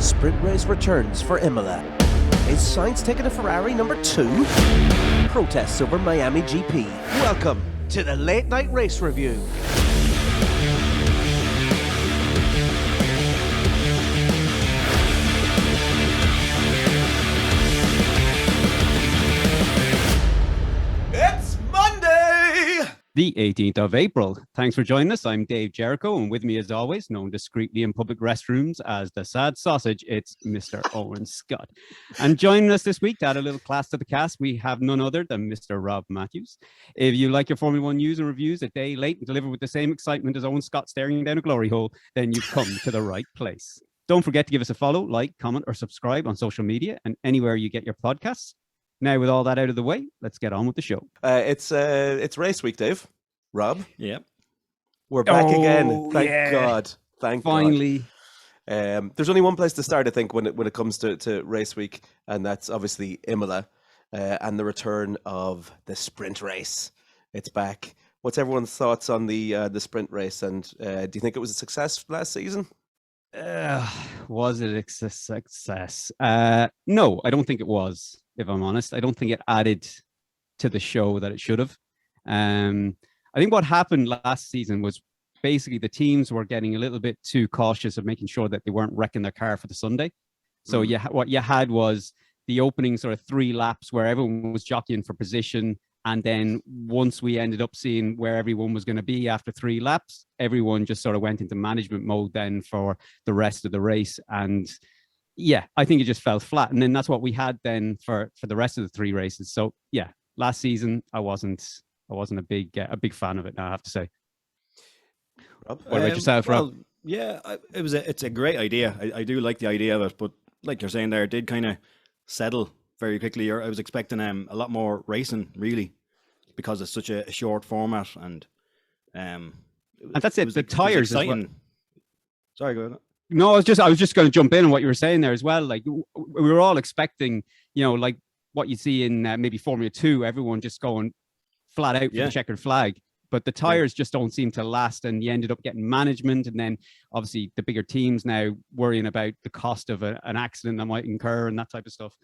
Sprint race returns for Imola. Is Sianz taking a Ferrari number 2? Protests over Miami GP. Welcome to the Late Night Race Review. It's Monday! The 18th of April. Thanks for joining us. I'm Dave Jericho, and with me as always, known discreetly in public restrooms as the Sad Sausage, it's Mr. Owen Scott. And joining us this week to add a little class to the cast, we have none other than Mr. Rob Matthews. If you like your Formula One news and reviews a day late and delivered with the same excitement as Owen Scott staring down a glory hole, then you've come to the right place. Don't forget to give us a follow, like, comment, or subscribe on social media and anywhere you get your podcasts. Now, with all that out of the way, let's get on with the show. It's race week, Dave. Rob? Yeah. We're back again. Thank God. Thank Finally. God. There's only one place to start, I think, when it comes to race week, and that's obviously Imola and the return of the sprint race. It's back. What's everyone's thoughts on the sprint race, and do you think it was a success last season? Was it a success? No, I don't think it was, if I'm honest. I don't think it added to the show that it should have. I think what happened last season was basically the teams were getting a little bit too cautious of making sure that they weren't wrecking their car for the Sunday. So what you had was the opening sort of 3 laps where everyone was jockeying for position. And then once we ended up seeing where everyone was going to be after 3 laps, everyone just sort of went into management mode then for the rest of the race. And yeah, I think it just fell flat. And then that's what we had then for the rest of the 3 races. So yeah, last season I wasn't a big fan of it now, I have to say. Rob? What about yourself, Rob? Well, yeah, it's a great idea. I do like the idea of it, but like you're saying there, it did kind of settle very quickly. I was expecting a lot more racing, really, because it's such a short format, and that's it. The tires as well. Sorry, go ahead. No, I was just going to jump in on what you were saying there as well. Like we were all expecting, like what you see in maybe Formula 2, everyone just going flat out for the checkered flag. But the tires just don't seem to last, and you ended up getting management, and then obviously the bigger teams now worrying about the cost of an accident that might incur and that type of stuff.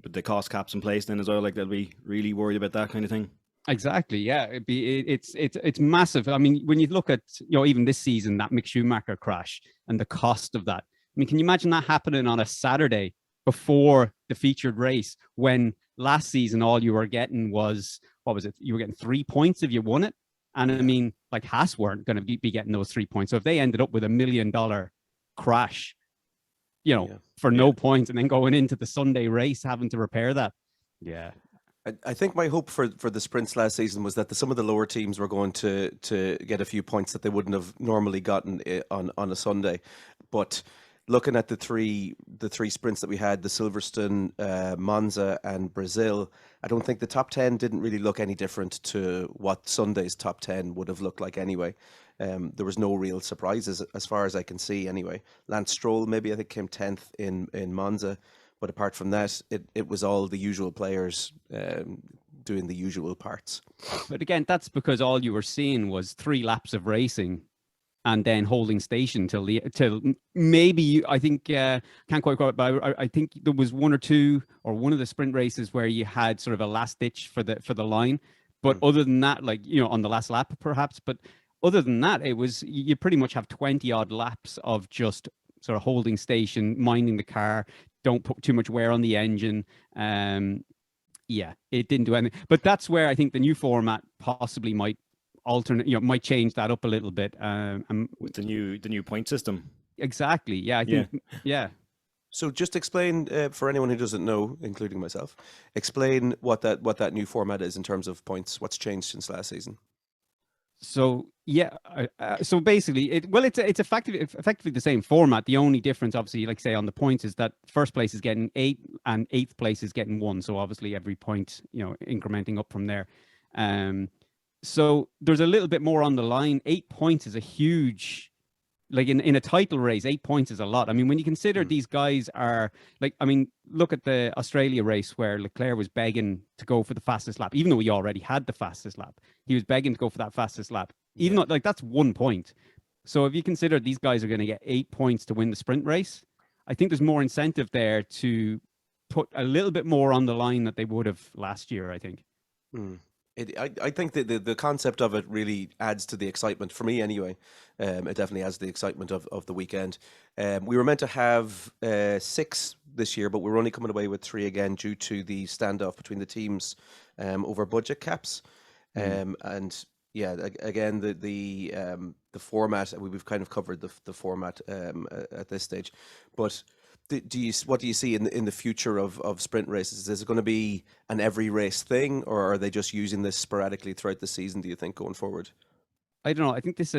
But the cost caps in place then as well, like they'll be really worried about that kind of thing. Exactly, yeah. It's massive. I mean, when you look at even this season, that Mick Schumacher crash and the cost of that. I mean, can you imagine that happening on a Saturday before the featured race, when last season all you were getting was, what was it? You were getting 3 points if you won it. And I mean, like Haas weren't going to be getting those 3 points. So if they ended up with $1 million crash, for no points, and then going into the Sunday race having to repair that. Yeah. I think my hope for the sprints last season was that some of the lower teams were going to get a few points that they wouldn't have normally gotten on a Sunday. But looking at the three sprints that we had, the Silverstone, Monza and Brazil, I don't think the top 10 didn't really look any different to what Sunday's top 10 would have looked like anyway. There was no real surprises as far as I can see anyway. Lance Stroll maybe I think came 10th in Monza, but apart from that, it was all the usual players doing the usual parts. But again, that's because all you were seeing was 3 laps of racing and then holding station till maybe I think can't quite go, but I think there was 1 or 2 or one of the sprint races where you had sort of a last ditch for the line. But other than that, like on the last lap perhaps, but other than that, it was, you pretty much have 20 odd laps of just sort of holding station, minding the car, don't put too much wear on the engine. Yeah, it didn't do anything. But that's where I think the new format possibly might alternate, might change that up a little bit. With the new point system. Exactly. Yeah, I think. Yeah. So just explain for anyone who doesn't know, including myself, explain what that new format is in terms of points. What's changed since last season? So yeah, so basically, it's effectively the same format. The only difference, obviously, like say on the points, is that first place is getting 8 and 8th place is getting 1. So obviously every point, incrementing up from there. So there's a little bit more on the line. 8 points is a huge, like in a title race, 8 points is a lot. I mean, when you consider these guys are like, I mean, look at the Australia race where Leclerc was begging to go for the fastest lap, even though he already had the fastest lap. He was begging to go for that fastest lap, even though like that's 1 point. So if you consider these guys are going to get 8 points to win the sprint race, I think there's more incentive there to put a little bit more on the line that they would have last year, I think. I think that the concept of it really adds to the excitement, for me anyway. It definitely adds to the excitement of the weekend. We were meant to have 6 this year, but we're only coming away with 3 again due to the standoff between the teams over budget caps. And yeah, again, the format, we've kind of covered the format at this stage. But what do you see in the future of sprint races? Is it going to be an every race thing, or are they just using this sporadically throughout the season, do you think, going forward? I don't know. I think this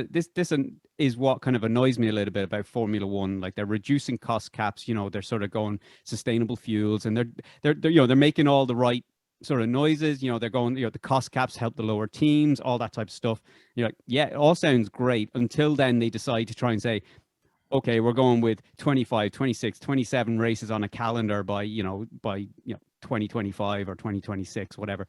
is what kind of annoys me a little bit about Formula One. Like, they're reducing cost caps. You know, they're sort of going sustainable fuels, and they're making all the right sort of noises. You know, they're going, the cost caps help the lower teams, all that type of stuff. You're like, yeah, it all sounds great until then they decide to try and say, okay, we're going with 25, 26, 27 races on a calendar by 2025 or 2026, whatever.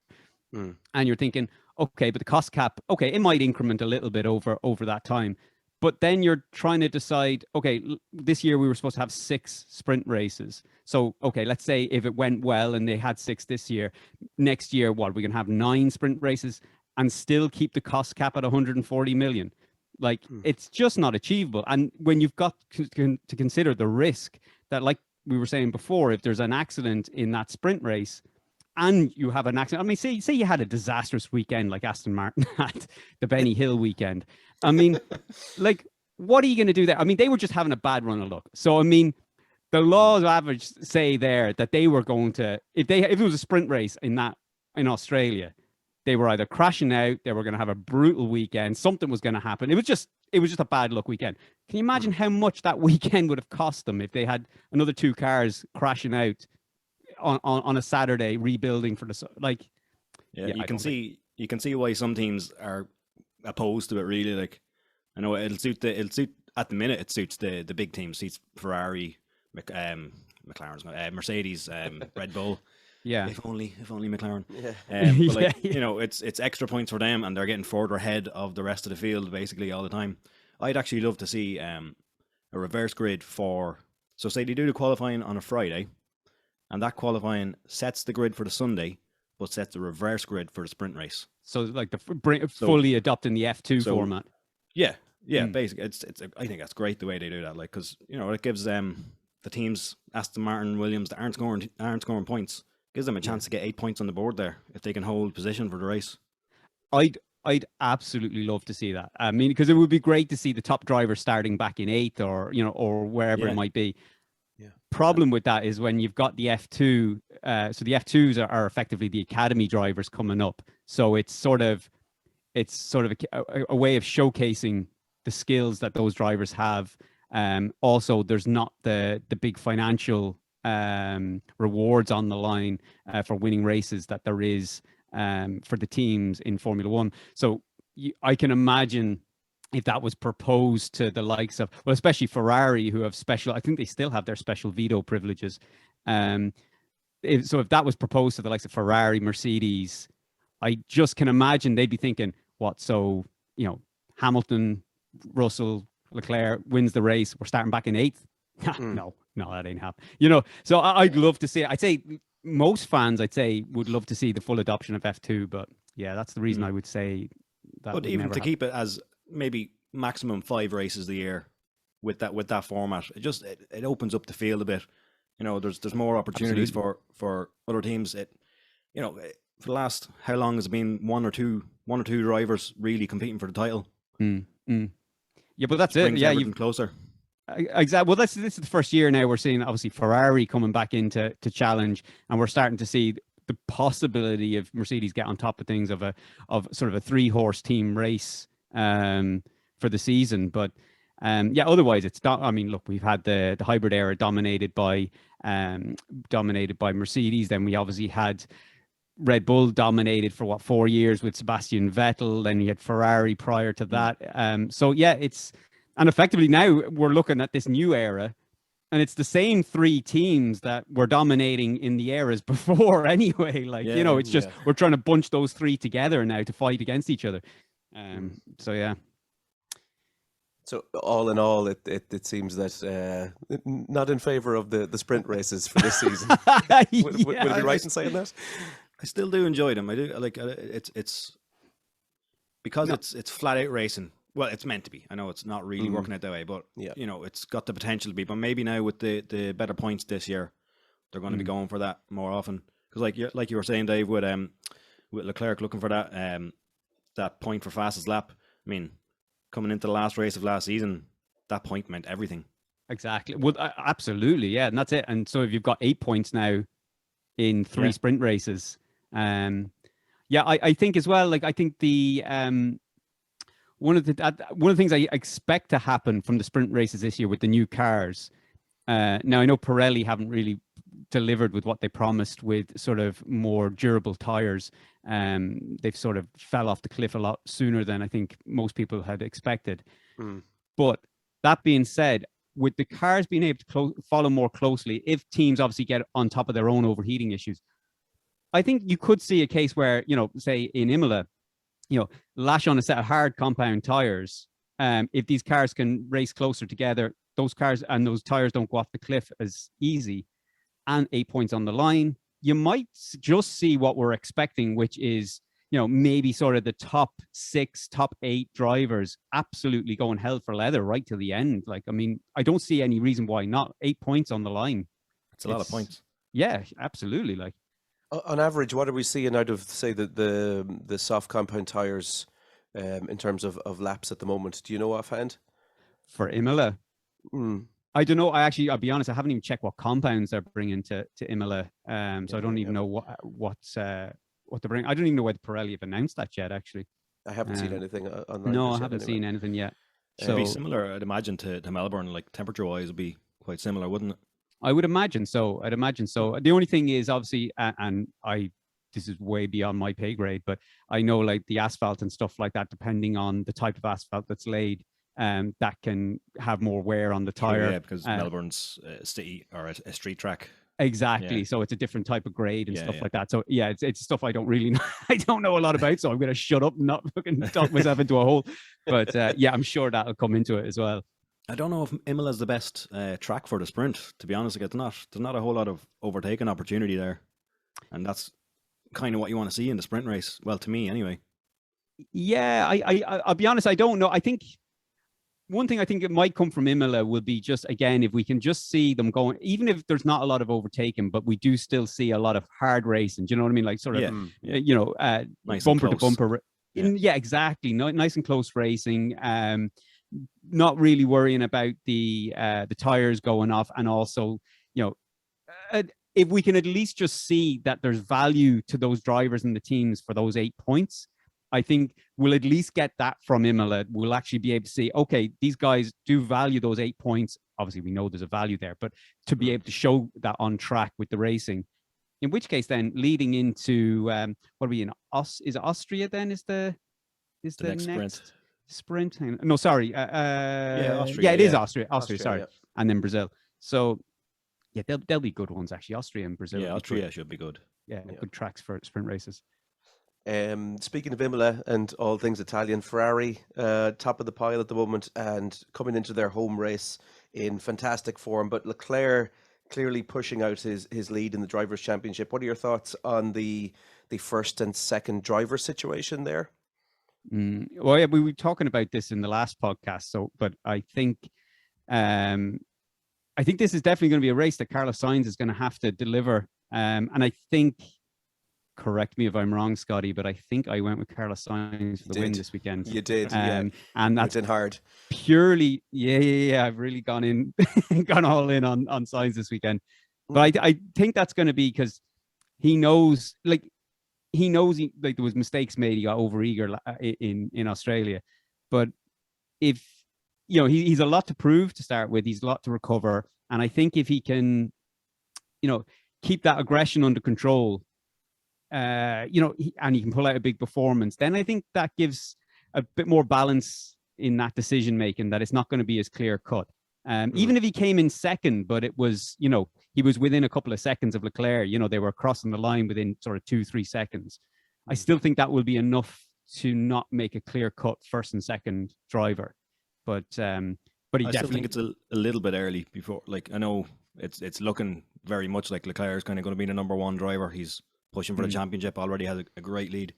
And you're thinking, okay, but the cost cap, okay, it might increment a little bit over that time. But then you're trying to decide, okay, this year we were supposed to have 6 sprint races. So, okay, let's say if it went well and they had 6 this year, next year, what, we're going to have 9 sprint races and still keep the cost cap at 140 million. Like, it's just not achievable. And when you've got to consider the risk that, like we were saying before, if there's an accident in that sprint race and you have an accident, I mean, say you had a disastrous weekend like Aston Martin had, the Benny Hill weekend. I mean, like, what are you going to do there? I mean, they were just having a bad run of luck. So, I mean, the laws of average say there that they were going to, if it was a sprint race in Australia, they were either crashing out, they were going to have a brutal weekend, something was going to happen. It was just a bad luck weekend. Can you imagine how much that weekend would have cost them if they had another 2 cars crashing out on a Saturday, rebuilding for like? Yeah, you can see why some teams are opposed to it. Really, like, I know it'll suit at the minute. It suits the big teams. Suits Ferrari, McLaren's, Mercedes, Red Bull. Yeah. If only McLaren. Yeah. But like, you know, it's extra points for them, and they're getting further ahead of the rest of the field basically all the time. I'd actually love to see a reverse grid so say they do the qualifying on a Friday, and that qualifying sets the grid for the Sunday, but sets the reverse grid for the sprint race. So like fully adopting the F2 format. Yeah, basically, I think that's great the way they do that. Like, because you know, it gives the teams Aston Martin, Williams that aren't scoring points. Gives them a chance to get 8 points on the board there if they can hold position for the race. I'd absolutely love to see that. I mean, because it would be great to see the top driver starting back in 8th or wherever it might be. Yeah. Problem with that is when you've got the F2, so the F2s are effectively the academy drivers coming up. So it's sort of a way of showcasing the skills that those drivers have. Also, there's not the big financial rewards on the line for winning races that there is for the teams in Formula One. So I can imagine if that was proposed to the likes of, well, especially Ferrari, who have I think they still have their special veto privileges. If that was proposed to the likes of Ferrari, Mercedes, I just can imagine they'd be thinking, what? So, you know, Hamilton, Russell, Leclerc wins the race. We're starting back in 8th. No, that ain't happening. You know, so I'd love to see it. I'd say most fans, would love to see the full adoption of F2. But yeah, that's the reason I would say that. But even to keep it as maybe maximum 5 races a year with that format, it opens up the field a bit. You know, there's more opportunities for other teams. For the last, how long has it been? One or two drivers really competing for the title. Yeah, but that's it. Yeah, you've closer. Exactly. Well, this is the first year now we're seeing obviously Ferrari coming back into challenge, and we're starting to see the possibility of Mercedes get on top of things of sort of a 3-horse team race for the season. But otherwise it's not. I mean, look, we've had the hybrid era dominated by Mercedes. Then we obviously had Red Bull dominated for 4 years with Sebastian Vettel. Then you had Ferrari prior to that. And effectively now we're looking at this new era, and it's the same 3 teams that were dominating in the eras before anyway. Like, it's just we're trying to bunch those 3 together now to fight against each other. So So all in all, it seems that not in favour of the sprint races for this season. Would I be right in saying that? I still do enjoy them. I do like it's because it's flat out racing. Well, it's meant to be. I know it's not really working out that way, but you know, it's got the potential to be. But maybe now with the better points this year, they're going to be going for that more often. Because like you were saying, Dave, with Leclerc looking for that point for fastest lap. I mean, coming into the last race of last season, that point meant everything. Exactly. Well, absolutely, yeah, and that's it. And so if you've got 8 points now in 3 sprint races, I think as well. Like I think the one of the things I expect to happen from the sprint races this year with the new cars. Now I know Pirelli haven't really delivered with what they promised with sort of more durable tires. They've sort of fell off the cliff a lot sooner than I think most people had expected. But that being said, with the cars being able to follow more closely, if teams obviously get on top of their own overheating issues, I think you could see a case where, you know, say in Imola, you know, lash on a set of hard compound tires. If these cars can race closer together, those cars and those tires don't go off the cliff as easy, and 8 points on the line, you might just see what we're expecting, which is, you know, maybe sort of the top 6, top 8 drivers absolutely going hell for leather right to the end. Like, I mean, I don't see any reason why not. 8 points on the line. It's a lot of points. Yeah, absolutely. Like, on average, what are we seeing out of, say, the soft compound tires in terms of laps at the moment? Do you know offhand? For Imola? I don't know. I'll be honest, I haven't even checked what compounds they're bringing to Imola. So I don't even know what they're bringing. I don't even know whether Pirelli have announced that yet, actually. I haven't seen anything online. No, I haven't seen anything yet. It'd be similar, I'd imagine, to Melbourne. Like temperature-wise, would be quite similar, wouldn't it? I would imagine so. I'd imagine so. The only thing is, obviously, this is way beyond my pay grade, but I know like the asphalt and stuff like that, depending on the type of asphalt that's laid, that can have more wear on the tire. Yeah, because Melbourne's a city or a street track. Exactly. Yeah. So it's a different type of grade and stuff like that. So yeah, it's stuff I don't really know. I don't know a lot about, so I'm going to shut up and not fucking talk myself into a hole. But yeah, I'm sure that'll come into it as well. I don't know if Imola's the best track for the sprint, to be honest. Like, there's not a whole lot of overtaking opportunity there. And that's kind of what you want to see in the sprint race. Well, to me anyway. Yeah, I'll be honest, I don't know. I think one thing I think it might come from Imola will be just, again, if we can just see them going, even if there's not a lot of overtaking, but we do still see a lot of hard racing. Do you know what I mean? Like sort of, you know, nice bumper to bumper. Yeah, exactly. Nice and close racing. Not really worrying about the tires going off, and also, you know, if we can at least just see that there's value to those drivers and the teams for those 8 points, I think we'll at least get that from Imola. We'll actually be able to see, okay, these guys do value those 8 points. Obviously, we know there's a value there, but to be able to show that on track with the racing, in which case then leading into what are we in? Is it Austria then? Is the next sprint? No, sorry. Austria. Yeah, it is Austria. Sorry, yeah. And then Brazil. So yeah, they'll be good ones actually. Austria and Brazil. Yeah, Austria should be good. Yeah, good tracks for sprint races. Speaking of Imola and all things Italian, Ferrari top of the pile at the moment and coming into their home race in fantastic form, but Leclerc clearly pushing out his lead in the Drivers' Championship. What are your thoughts on the first and second driver situation there? Well, yeah, we were talking about this in the last podcast, but I think this is definitely going to be a race that Carlos Sainz is going to have to deliver, and I think, correct me if I'm wrong, Scotty, but I think I went with Carlos Sainz for the win this weekend. You did, yeah. And that's in hard. Purely, yeah. I've really gone all in on Sainz this weekend. But I think that's going to be because he knows there was mistakes made. He got overeager in Australia, but if you know he's a lot to prove to start with, he's a lot to recover, and I think if he can, you know, keep that aggression under control. And he can pull out a big performance, then I think that gives a bit more balance in that decision making, that it's not going to be as clear cut. Even if he came in second, but it was, you know, he was within a couple of seconds of Leclerc, you know, they were crossing the line within sort of 2-3 seconds. I still think that will be enough to not make a clear cut first and second driver. but he I still definitely. think it's a little bit early before. Like, I know it's looking very much like Leclerc is kind of going to be the number one driver. He's pushing for the championship already. Has a great lead.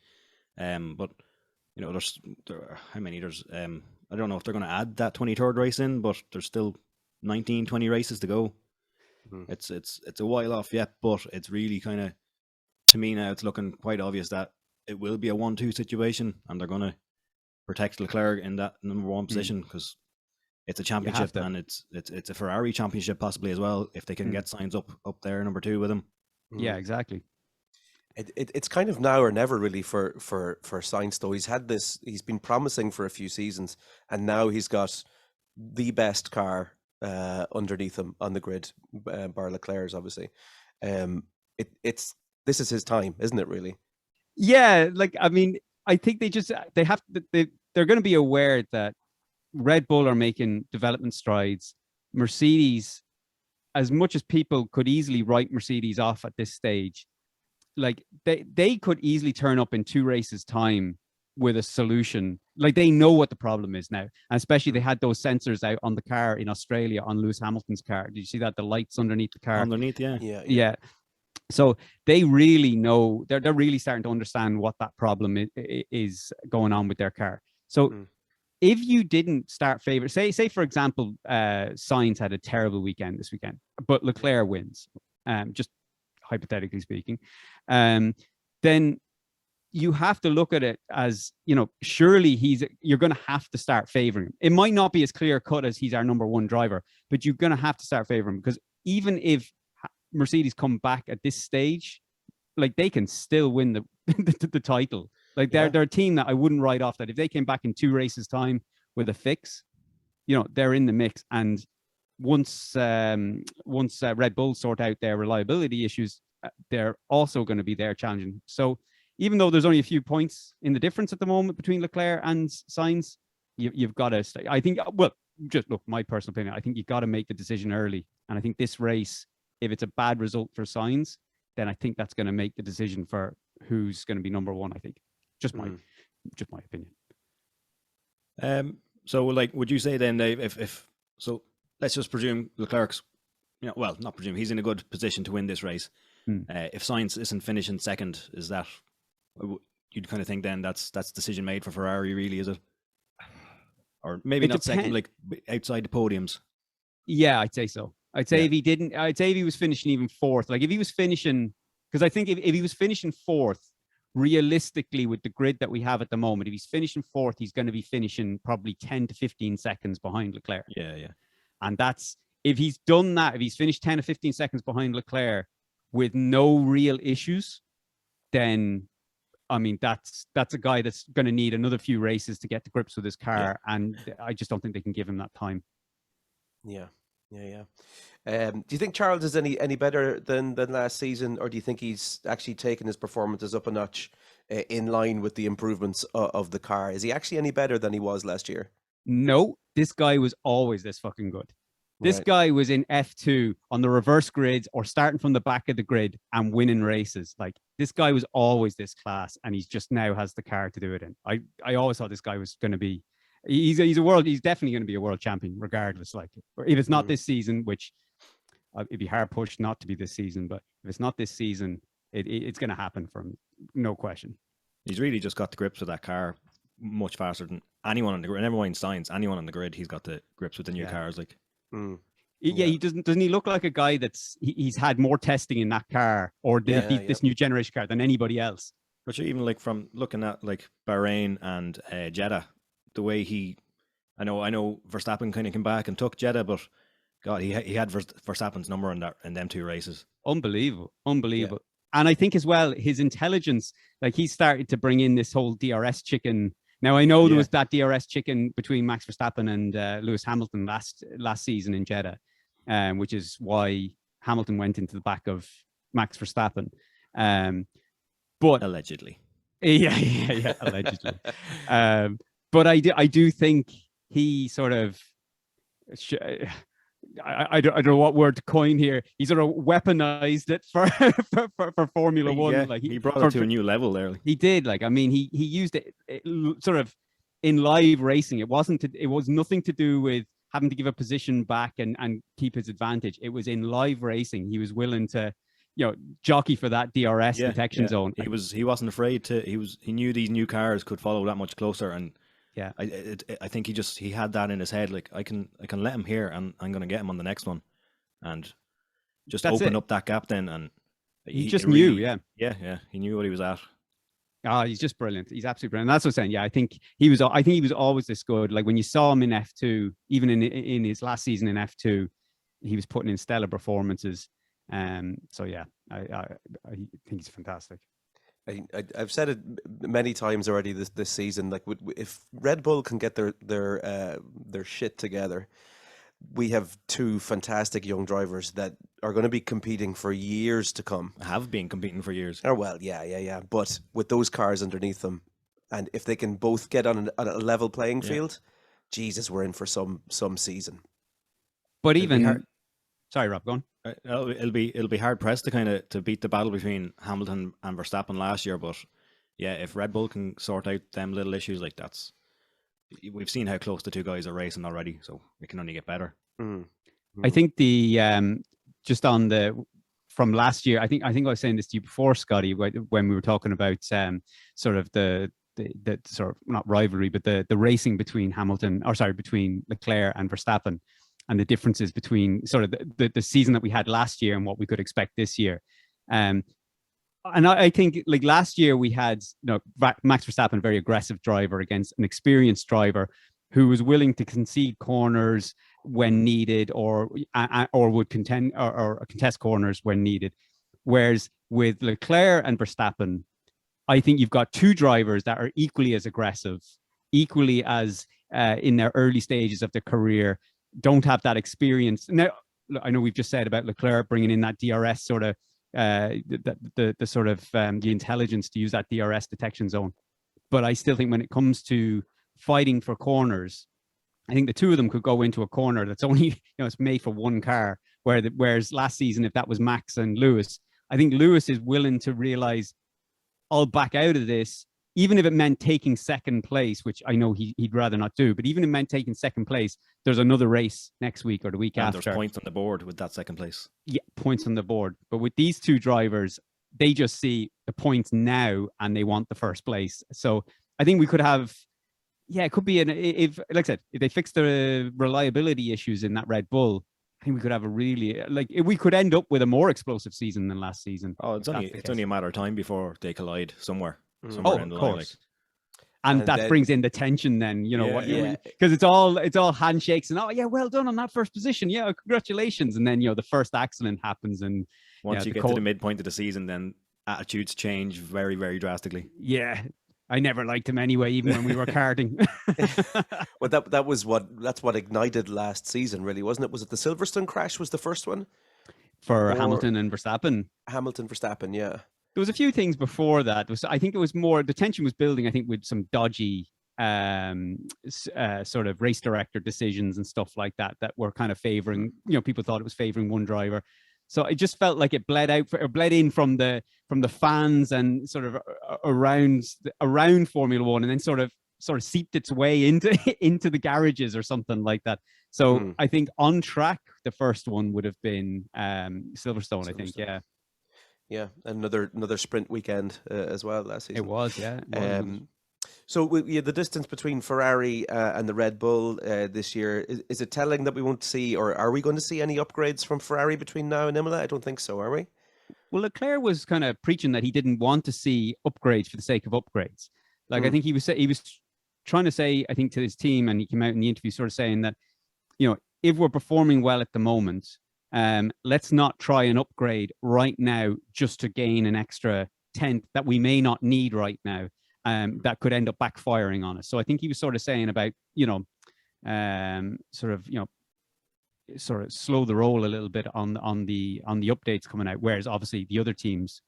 But you know, how many? I don't know if they're going to add that 23rd race in, but there's still 19, 20 races to go. It's a while off yet, but it's really kind of, to me now, it's looking quite obvious that it will be a 1-2 situation, and they're going to protect Leclerc in that number one position because it's a championship and it's a Ferrari championship possibly as well if they can get Sainz up there number 2 with him. Yeah, exactly. It's kind of now or never really for Sainz though. He's been promising for a few seasons, and now he's got the best car underneath him on the grid, bar Leclerc's obviously. This is his time, isn't it? Really? Yeah, like I mean, I think they're going to be aware that Red Bull are making development strides. Mercedes, as much as people could easily write Mercedes off at this stage, like they could easily turn up in 2 races time with a solution. Like they know what the problem is now, and especially they had those sensors out on the car in Australia on Lewis Hamilton's car. Did you see that? The lights underneath the car. Underneath, yeah. Yeah. So they really know, they're really starting to understand what that problem is going on with their car. So if you didn't start favorite, say for example, Sainz had a terrible weekend this weekend, but Leclerc wins, just hypothetically speaking, then you have to look at it as, you know, surely you're going to have to start favoring him. It might not be as clear cut as he's our number one driver, but you're going to have to start favoring him, because even if Mercedes come back at this stage, like they can still win the title. Like they're a team that I wouldn't write off, that if they came back in 2 races time with a fix, you know, they're in the mix. And once Red Bull sort out their reliability issues, they're also going to be there challenging. So even though there's only a few points in the difference at the moment between Leclerc and Sainz, you've got to stay. I think, well, just look, my personal opinion, I think you've got to make the decision early. And I think this race, if it's a bad result for Sainz, then I think that's going to make the decision for who's going to be number one. I think just my opinion. So like, would you say then, Dave, if so, let's just presume Leclerc's, you know, well, not presume, he's in a good position to win this race. If Sainz isn't finishing second, is that, you'd kind of think then that's decision made for Ferrari, really, is it? Or maybe not second, like outside the podiums. Yeah, I'd say so. I'd say if he was finishing even 4th, like if he was finishing, because I think if he was finishing 4th, realistically with the grid that we have at the moment, if he's finishing 4th, he's going to be finishing probably 10 to 15 seconds behind Leclerc. Yeah. And that's, if he's done that, if he's finished 10 to 15 seconds behind Leclerc with no real issues, then, I mean, that's a guy that's going to need another few races to get to grips with his car. And I just don't think they can give him that time. Yeah. Do you think Charles is any better than last season, or do you think he's actually taken his performances up a notch in line with the improvements of the car? Is he actually any better than he was last year? No, this guy was always this fucking good. This guy was in F2 on the reverse grids or starting from the back of the grid and winning races. Like, this guy was always this class, and he's just now has the car to do it in. I always thought this guy was going to be, he's definitely going to be a world champion regardless. Like, if it's not this season, which it'd be hard pushed not to be this season, but if it's not this season, it's going to happen for him, no question. He's really just got the grips with that car much faster than anyone on the grid. Never mind Sainz, anyone on the grid, he's got the grips with the new cars. Like, he doesn't he look like a guy he's had more testing in that car or this new generation car than anybody else. But even like from looking at like Bahrain and Jeddah, the way I know Verstappen kind of came back and took Jeddah, but God, he had Verstappen's number in them 2 races. Unbelievable. Yeah. And I think as well, his intelligence, like he started to bring in this whole DRS chicken. Now, I know there was that DRS chicken between Max Verstappen and Lewis Hamilton last season in Jeddah, which is why Hamilton went into the back of Max Verstappen. But allegedly. Yeah, allegedly. But I do think he sort of, I don't know what word to coin here. He sort of weaponized it for Formula One. Yeah, like he brought it to a new level there. He did. Like, I mean, he used it sort of in live racing. It was nothing to do with having to give a position back and keep his advantage. It was in live racing. He was willing to, jockey for that DRS detection zone. He wasn't afraid to. He knew these new cars could follow that much closer, and yeah, I think he had that in his head. Like I can let him here, and I'm going to get him on the next one, and just open up that gap then. And he just knew, he knew what he was at. He's just brilliant. He's absolutely brilliant. That's what I'm saying. Yeah, I think he was always this good. Like when you saw him in F2, even in his last season in F2, he was putting in stellar performances. So yeah, I think he's fantastic. I've said it many times already this season. Like if Red Bull can get their shit together, we have two fantastic young drivers that are going to be competing for years to come. Have been competing for years. Oh well, yeah. But with those cars underneath them, and if they can both get on a level playing field, Jesus, we're in for some season. But even, sorry, Rob, go on. It'll be hard pressed to beat the battle between Hamilton and Verstappen last year. But yeah, if Red Bull can sort out them little issues like that's. We've seen how close the two guys are racing already, so it can only get better. I think just on from last year, I think I was saying this to you before, Scotty, when we were talking about sort of the sort of not rivalry, but the racing between between Leclerc and Verstappen, and the differences between sort of the season that we had last year and what we could expect this year. And I think like last year we had Max Verstappen, a very aggressive driver against an experienced driver who was willing to concede corners when needed, or would contend or contest corners when needed. Whereas with Leclerc and Verstappen, I think you've got two drivers that are equally as aggressive, equally as in their early stages of their career, don't have that experience. Now, I know we've just said about Leclerc bringing in that DRS sort of the sort of the intelligence to use that DRS detection zone, but I still think when it comes to fighting for corners, I think the two of them could go into a corner that's only it's made for one car. Whereas last season, if that was Max and Lewis, I think Lewis is willing to realize I'll back out of this, even if it meant taking second place, which I know he'd rather not do. But even if it meant taking second place, there's another race next week or the week after. There's points on the board with that second place. Yeah, points on the board. But with these two drivers, they just see the points now and they want the first place. So I think we could have, it could be if like I said, if they fix the reliability issues in that Red Bull, I think we could have a really we could end up with a more explosive season than last season. Oh, it's only a matter of time before they collide somewhere. Oh, of course. And that brings in the tension then, because it's all handshakes and well done on that first position. Yeah, congratulations. And then, the first accident happens. And once you get to the midpoint of the season, then attitudes change very, very drastically. Yeah. I never liked him anyway, even when we were karting. Well, that's what ignited last season, really, wasn't it? Was it the Silverstone crash was the first one? For Hamilton and Verstappen. Hamilton, Verstappen, yeah. There was a few things before that. I think it was more, the tension was building, I think, with some dodgy sort of race director decisions and stuff like that were kind of favoring, people thought it was favoring one driver. So it just felt like it bled in from the fans and sort of around Formula One, and then sort of seeped its way into the garages or something like that. So I think on track, the first one would have been Silverstone, I think, yeah. Yeah, another sprint weekend as well last season. It was, yeah. So the distance between Ferrari and the Red Bull this year, is it telling that we won't see, or are we going to see any upgrades from Ferrari between now and Imola? I don't think so, are we? Well, Leclerc was kind of preaching that he didn't want to see upgrades for the sake of upgrades. I think he was trying to say, I think, to his team, and he came out in the interview sort of saying that, if we're performing well at the moment, let's not try and upgrade right now just to gain an extra tenth that we may not need right now. That could end up backfiring on us. So I think he was sort of saying about, sort of slow the roll a little bit on the updates coming out. Whereas obviously the other teams,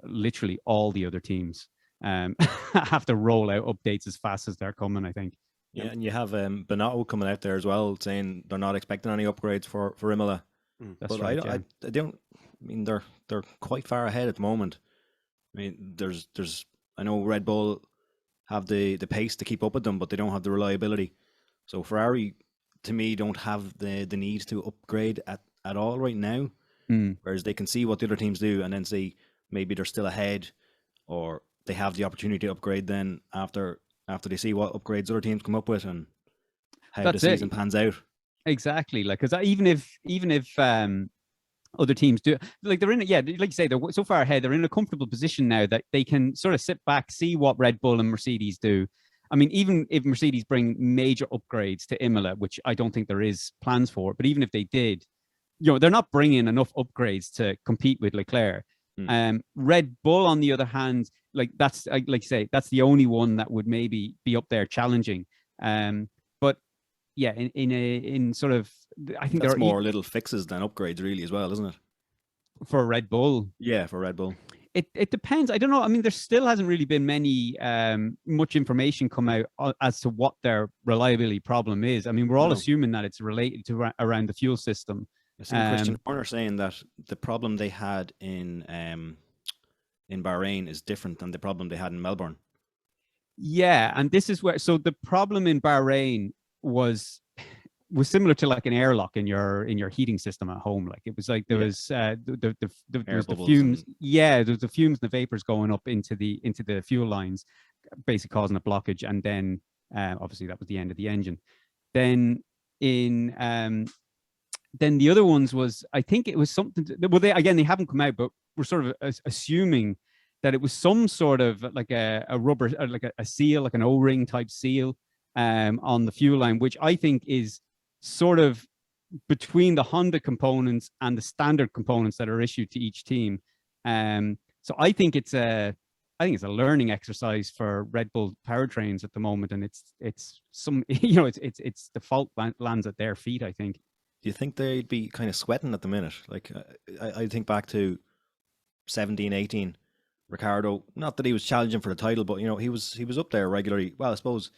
literally all the other teams, have to roll out updates as fast as they're coming, I think. Yeah, and you have Binotto coming out there as well, saying they're not expecting any upgrades for Imola. That's but right. I don't. I mean, they're quite far ahead at the moment. I mean, there's. I know Red Bull have the pace to keep up with them, but they don't have the reliability. So Ferrari, to me, don't have the need to upgrade at all right now. Whereas they can see what the other teams do and then see maybe they're still ahead, or they have the opportunity to upgrade then after they see what upgrades other teams come up with and how the season pans out. Exactly. Like, because even if other teams do, like, they're in it, yeah, like you say, they're so far ahead, they're in a comfortable position now that they can sort of sit back, see what Red Bull and Mercedes do. I mean, even if Mercedes bring major upgrades to Imola, which I don't think there is plans for, but even if they did, they're not bringing enough upgrades to compete with Leclerc. Red Bull, on the other hand, like you say, that's the only one that would maybe be up there challenging. But yeah, in sort of, I think that's more little fixes than upgrades, really, as well, isn't it? For Red Bull, yeah, for Red Bull, it depends. I don't know. I mean, there still hasn't really been much information come out as to what their reliability problem is. I mean, we're all assuming that it's related to around the fuel system. I seen Christian Horner saying that the problem they had in Bahrain is different than the problem they had in Melbourne. Yeah, and this is where, so the problem in Bahrain was similar to like an airlock in your heating system at home. Like, it was like there was the fumes. Yeah, there's the fumes and the vapors going up into the fuel lines, basically causing a blockage, and then obviously that was the end of the engine. Then then the other ones was, I think it was something they haven't come out, but we're sort of assuming that it was some sort of like a rubber, like a seal, like an O-ring type seal on the fuel line, which I think is sort of between the Honda components and the standard components that are issued to each team. So I think it's a learning exercise for Red Bull powertrains at the moment, and it's some it's the fault lands at their feet, I think. Do you think they'd be kind of sweating at the minute? Like, I think back to 17, 18, Ricciardo, not that he was challenging for the title, but he was up there regularly. Well, I suppose,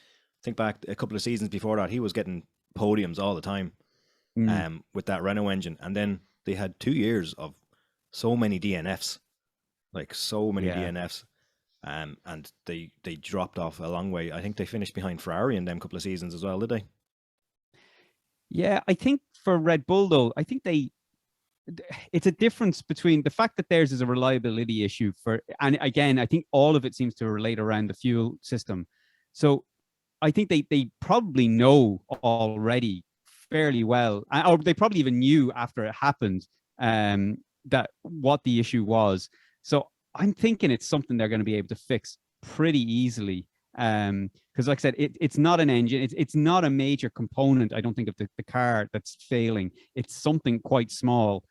think back a couple of seasons before that, he was getting podiums all the time with that Renault engine. And then they had 2 years of so many DNFs, and they dropped off a long way. I think they finished behind Ferrari in them couple of seasons as well, did they? Yeah, I think for Red Bull, though, I think it's a difference between the fact that theirs is a reliability issue and again, I think all of it seems to relate around the fuel system. So I think they probably know already fairly well, or they probably even knew after it happened that what the issue was. So I'm thinking it's something they're going to be able to fix pretty easily. Because like I said, it's not an engine, it's not a major component, I don't think, of the car that's failing. It's something quite small,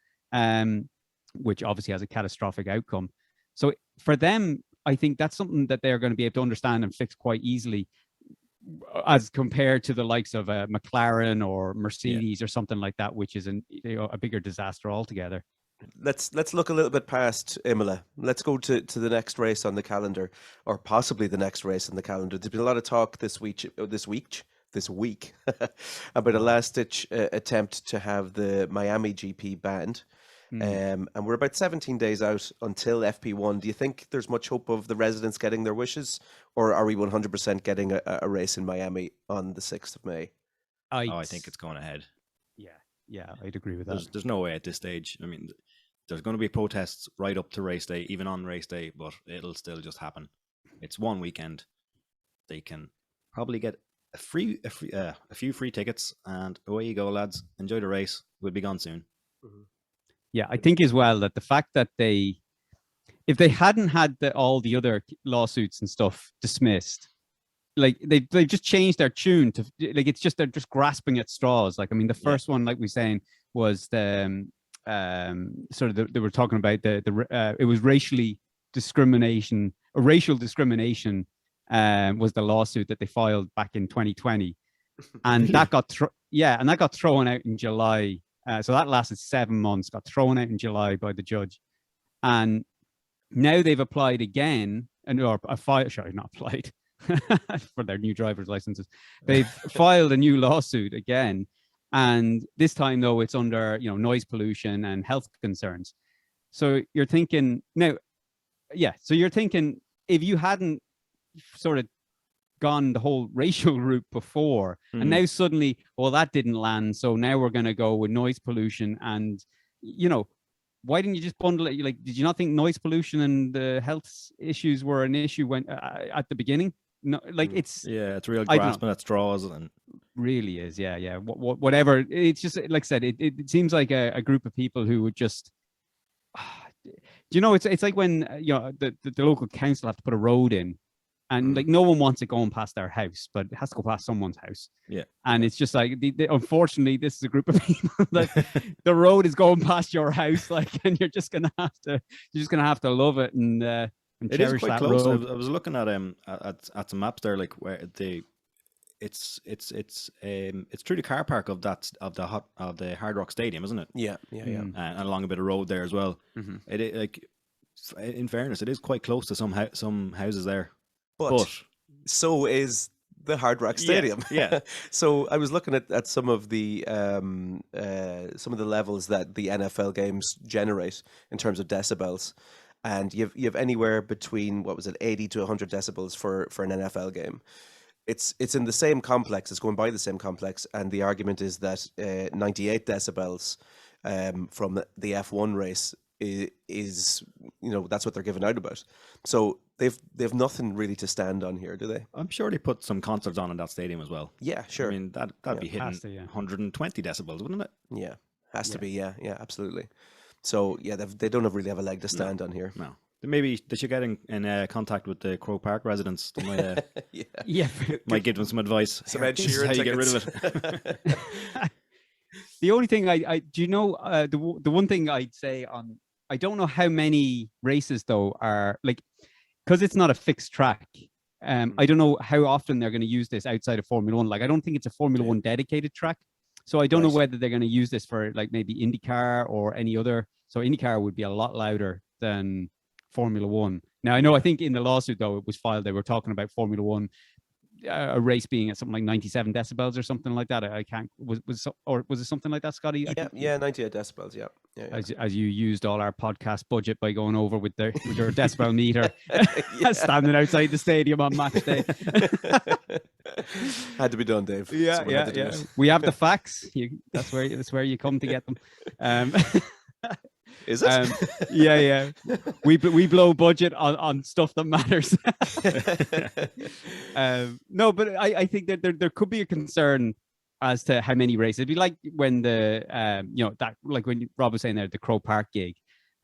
which obviously has a catastrophic outcome. So for them, I think that's something that they're going to be able to understand and fix quite easily, as compared to the likes of McLaren or Mercedes or something like that, which is a bigger disaster altogether. Let's look a little bit past Imola. Let's go to the next race on the calendar, or possibly the next race on the calendar. There's been a lot of talk this week about a last-ditch attempt to have the Miami GP banned. And we're about 17 days out until FP1. Do you think there's much hope of the residents getting their wishes, or are we 100% getting a race in Miami on the 6th of May? I think it's going ahead. Yeah, I'd agree with that. There's no way at this stage. I mean, there's going to be protests right up to race day, even on race day, but it'll still just happen. It's one weekend. They can probably get a few free tickets, and away you go, lads. Enjoy the race. We'll be gone soon. Yeah, I think as well that the fact that if they hadn't had all the other lawsuits and stuff dismissed, like they just changed their tune to, like, it's just, they're just grasping at straws. Like, I mean, the first one, like we saying, was the they were talking about it was racial discrimination was the lawsuit that they filed back in 2020, and that got thrown out in July. So that lasted 7 months, got thrown out in July by the judge, and now they've applied again, not applied for their new driver's licenses. They've filed a new lawsuit again, and this time, though, it's under noise pollution and health concerns. So you're thinking now, if you hadn't sort of gone the whole racial route before, and now suddenly, well, that didn't land, so now we're going to go with noise pollution. And why didn't you just bundle it? Like, did you not think noise pollution and the health issues were an issue when at the beginning? No, like it's real grasping at straws, and really is, yeah. Whatever. It's just like I said, it seems like a group of people who would just. It's like when the local council have to put a road in, and like no one wants it going past their house, but it has to go past someone's house. Yeah, and it's just like unfortunately, this is a group of people that the road is going past your house, like, and you're just gonna have to love it and it is quite that close. road. I was looking at some maps there, like where it's through the car park of the Hard Rock Stadium, isn't it? Yeah. And along a bit of road there as well. It like, in fairness, it is quite close to some houses there. But so is the Hard Rock Stadium. Yeah. So I was looking at some of the levels that the NFL games generate in terms of decibels, and you have anywhere between 80 to 100 decibels for an NFL game. It's in the same complex. It's going by the same complex, and the argument is that 98 decibels from the F1 race is that's what they're giving out about. So they've nothing really to stand on here, do they? I'm sure they put some concerts on in that stadium as well. Yeah, sure. I mean, that'd be hitting 120 decibels, wouldn't it? Yeah, has to be. Yeah, absolutely. So yeah, they don't really have a leg to stand on here. No. Maybe they should get in contact with the Crow Park residents. They might, might give them some advice. Some Ed Sheeran how you get rid of it. The only thing the one thing I'd say on, I don't know how many races though are like, because it's not a fixed track. I don't know how often they're going to use this outside of Formula One. Like, I don't think it's a Formula One dedicated track. So I don't know whether they're going to use this for like maybe IndyCar or any other. So IndyCar would be a lot louder than Formula One. Now, I think in the lawsuit, though, it was filed, they were talking about Formula One, a race being at something like 97 decibels or something like that. I can't, was it something like that, Scotty? Yeah, 98 decibels, yeah. As you used all our podcast budget by going over with your decibel meter, standing outside the stadium on match day. Had to be done, Dave. Yeah. We have the facts. That's where you come to get them. Is it? Yeah. We blow budget on stuff that matters. No, but I think that there could be a concern as to how many races. It'd be like when like when Rob was saying there, the Crow Park gig.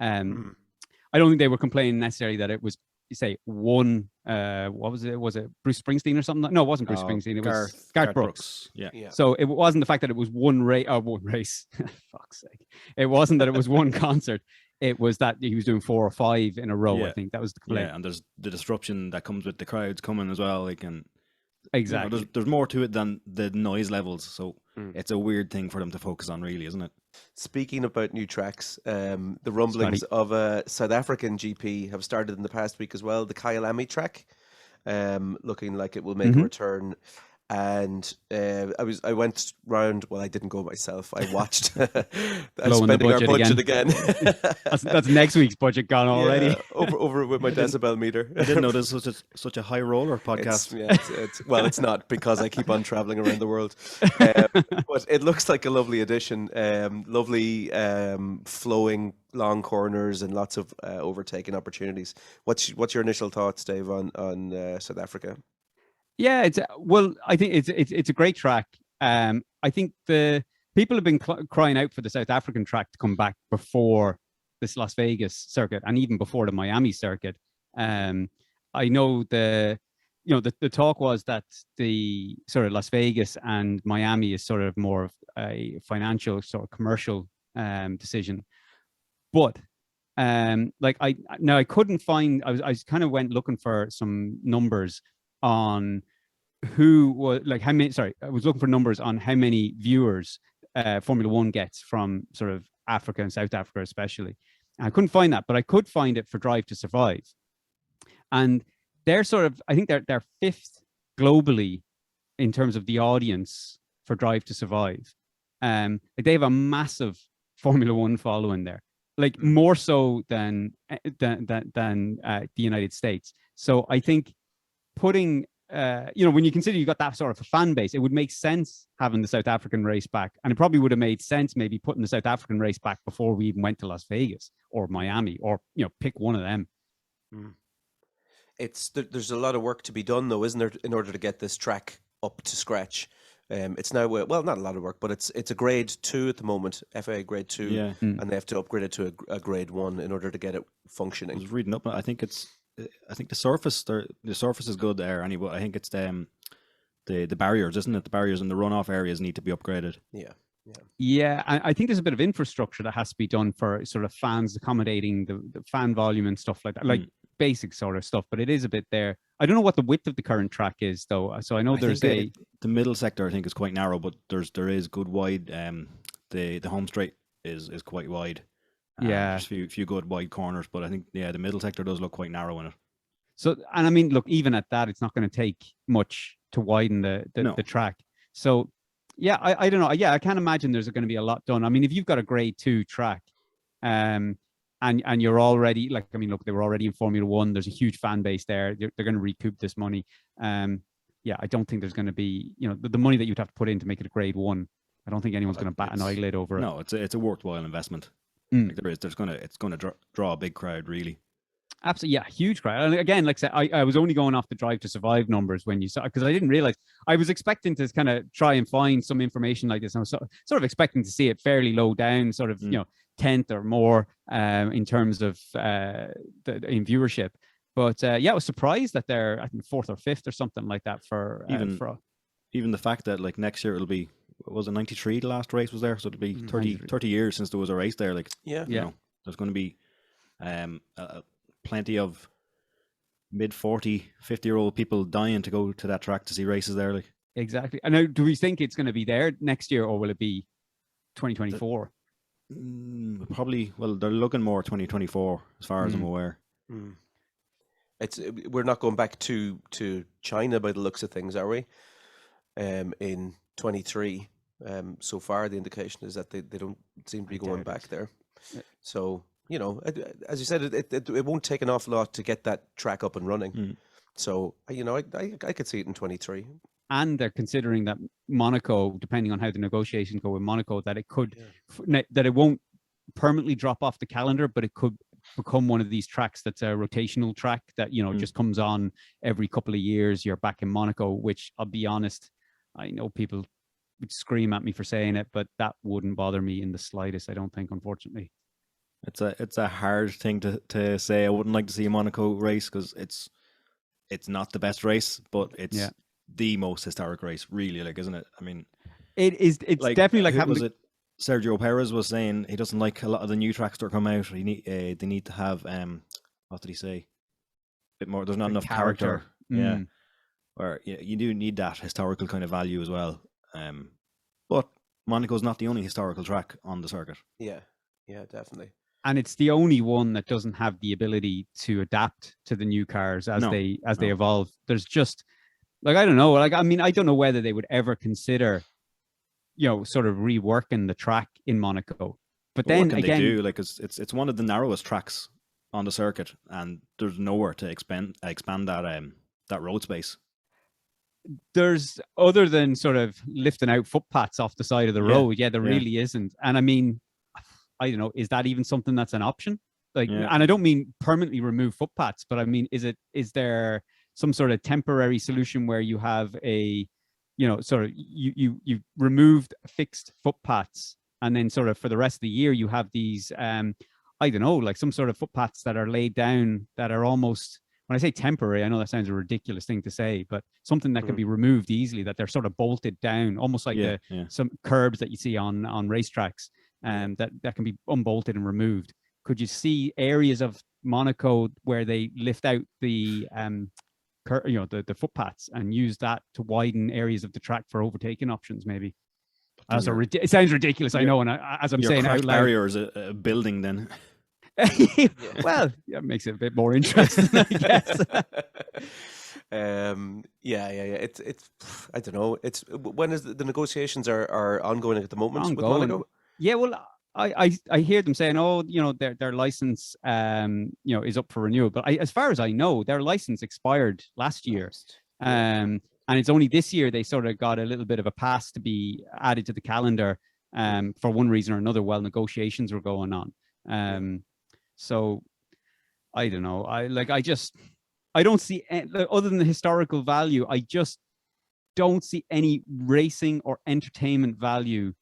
I don't think they were complaining necessarily that it was, say, one. What was it? Was it Bruce Springsteen or something? No, it wasn't Bruce Springsteen. It was Garth Brooks. Yeah. So it wasn't the fact that it was one race. Fuck's sake! It wasn't that it was one concert. It was that he was doing 4 or 5 in a row. Yeah. I think that was the complaint. Yeah, and there's the disruption that comes with the crowds coming as well. Like, and exactly, there's more to it than the noise levels. So it's a weird thing for them to focus on, really, isn't it? Speaking about new tracks, the rumblings of a South African GP have started in the past week as well. The Kyalami track, looking like it will make a return. And I went round. Well, I didn't go myself. I watched. I'm spending our budget again. that's next week's budget gone already. Yeah, over with my decibel meter. I didn't know this was such a high roller podcast. Well, it's not, because I keep on traveling around the world. But it looks like a lovely addition. Lovely flowing long corners and lots of overtaking opportunities. What's your initial thoughts, Dave, on South Africa? Yeah, I think it's a great track. I think the people have been crying out for the South African track to come back before this Las Vegas circuit and even before the Miami circuit. I know the talk was that the sort of Las Vegas and Miami is sort of more of a financial sort of commercial decision, but I couldn't find. I kind of went looking for some numbers on who was like how many. Sorry, I was looking for numbers on how many viewers Formula One gets from sort of Africa and South Africa, especially. And I couldn't find that, but I could find it for Drive to Survive, and they're sort of, I think they're 5th globally in terms of the audience for Drive to Survive. Like they have a massive Formula One following there, like more so than the United States. So I think putting when you consider you've got that sort of a fan base, it would make sense having the South African race back. And it probably would have made sense maybe putting the South African race back before we even went to Las Vegas or Miami, or, pick one of them. There's a lot of work to be done, though, isn't there, in order to get this track up to scratch? It's now, well, not a lot of work, but it's a grade 2 at the moment, FA grade 2, and they have to upgrade it to a grade 1 in order to get it functioning. I was reading up. I think the surface is good there. Anyway, I think it's the barriers, isn't it? The barriers in the runoff areas need to be upgraded. Yeah, I think there's a bit of infrastructure that has to be done for sort of fans accommodating the fan volume and stuff like that, like basic sort of stuff. But it is a bit there. I don't know what the width of the current track is, though. So I know the middle sector, I think, is quite narrow, but there is good wide. The home straight is quite wide. There's a few good wide corners, but I think the middle sector does look quite narrow in it. So, and I mean, look, even at that, it's not going to take much to widen the track. So, yeah, I don't know. Yeah, I can't imagine there's going to be a lot done. I mean, if you've got a grade 2 track, and you're already look, they were already in Formula One. There's a huge fan base there. They're going to recoup this money. I don't think there's going to be, the money that you'd have to put in to make it a grade 1. I don't think anyone's going to bat an eyelid over it. No, it's a worthwhile investment. Like it's going to draw a big crowd, really. Absolutely, yeah, huge crowd. And again, like I said, I was only going off the Drive to Survive numbers when you saw, because I didn't realize. I was expecting to kind of try and find some information like this. I was sort of expecting to see it fairly low down, sort of 10th or more in terms of in viewership. But I was surprised that they're, I think, 4th or 5th or something like that for even the fact that like next year it'll be, what was it, 93 the last race was there, so it'll be 30 years since there was a race there. Like there's going to be plenty of mid 40, 50-year-old people dying to go to that track to see races there. Like exactly. And now, do we think it's going to be there next year, or will it be 2024? Probably. Well, they're looking more 2024, as far as I'm aware. We're not going back to China by the looks of things, are we? In 23, so far the indication is that they don't seem to be going back there. So, as you said, it won't take an awful lot to get that track up and running. So, I could see it in 23. And they're considering that Monaco, depending on how the negotiations go with Monaco, that it could, that it won't permanently drop off the calendar, but it could become one of these tracks that's a rotational track that, just comes on every couple of years. You're back in Monaco, which, I'll be honest, I know people would scream at me for saying it, but that wouldn't bother me in the slightest, I don't think, unfortunately. It's a hard thing to say. I wouldn't like to see a Monaco race because it's not the best race, but it's the most historic race, really, like, isn't it? I mean, it's like, definitely like having. Was it Sergio Perez was saying he doesn't like a lot of the new tracks that come out. They need to have what did he say? A bit more. There's not enough character. Yeah, or you do need that historical kind of value as well. But Monaco's not the only historical track on the circuit. Yeah, definitely. And it's the only one that doesn't have the ability to adapt to the new cars as they evolve. There's just, like, I don't know. Like, I mean, I don't know whether they would ever consider, sort of reworking the track in Monaco. But then what can again, they do? Like, it's one of the narrowest tracks on the circuit, and there's nowhere to expand that road space. There's, other than sort of lifting out footpaths off the side of the road. Yeah, there really isn't. And I mean, I don't know, is that even something that's an option? Like, and I don't mean permanently remove footpaths, but I mean, is there some sort of temporary solution where you have a, sort of you removed fixed footpaths, and then sort of for the rest of the year you have these, I don't know, like some sort of footpaths that are laid down that are almost, when I say temporary, I know that sounds a ridiculous thing to say, but something that can be removed easily, that they're sort of bolted down, almost like some curbs that you see on racetracks. That can be unbolted and removed. Could you see areas of Monaco where they lift out the the footpaths and use that to widen areas of the track for overtaking options? Maybe. It sounds ridiculous, I know, and as I'm saying out loud, barrier is a building then. Well, it makes it a bit more interesting, I guess. It's I don't know. It's when is the negotiations are ongoing at the moment with Monaco? Yeah, well, I hear them saying, their license is up for renewal, but as far as I know, their license expired last year. And it's only this year they sort of got a little bit of a pass to be added to the calendar for one reason or another while negotiations were going on. So I don't know. I don't see, other than the historical value, I just don't see any racing or entertainment value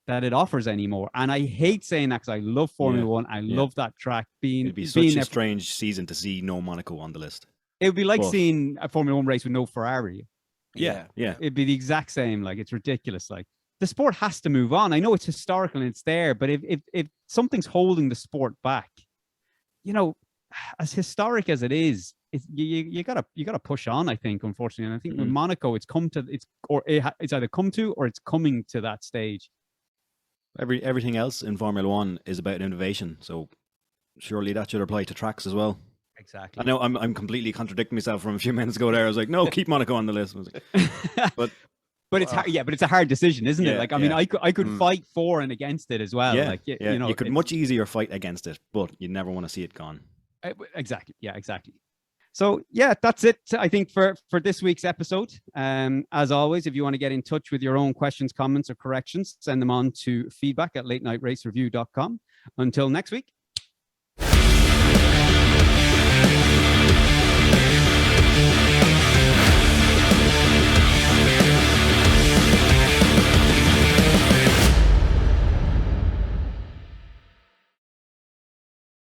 that it offers anymore. And I hate saying that because I love Formula One. I love that track. It'd be such a strange season to see no Monaco on the list. It would be like seeing a Formula One race with no Ferrari. Yeah. It'd be the exact same. Like, it's ridiculous. Like, the sport has to move on. I know it's historical and it's there, but if something's holding the sport back, you know, as historic as it is, you gotta push on. I think, unfortunately, and I think with Monaco, it's either come to or it's coming to that stage. Everything else in Formula One is about innovation, so surely that should apply to tracks as well. Exactly. I know I'm completely contradicting myself from a few minutes ago. There, I was like, no, keep Monaco on the list. I was like, but it's hard, but it's a hard decision, isn't it? Like, I mean, I could fight for and against it as well. Yeah, like, you know, you could much easier fight against it, but you never want to see it gone. Exactly. Yeah, exactly. So yeah, that's it, I think, for this week's episode. As always, if you want to get in touch with your own questions, comments, or corrections, send them on to feedback@latenightRaceReview.com. Until next week,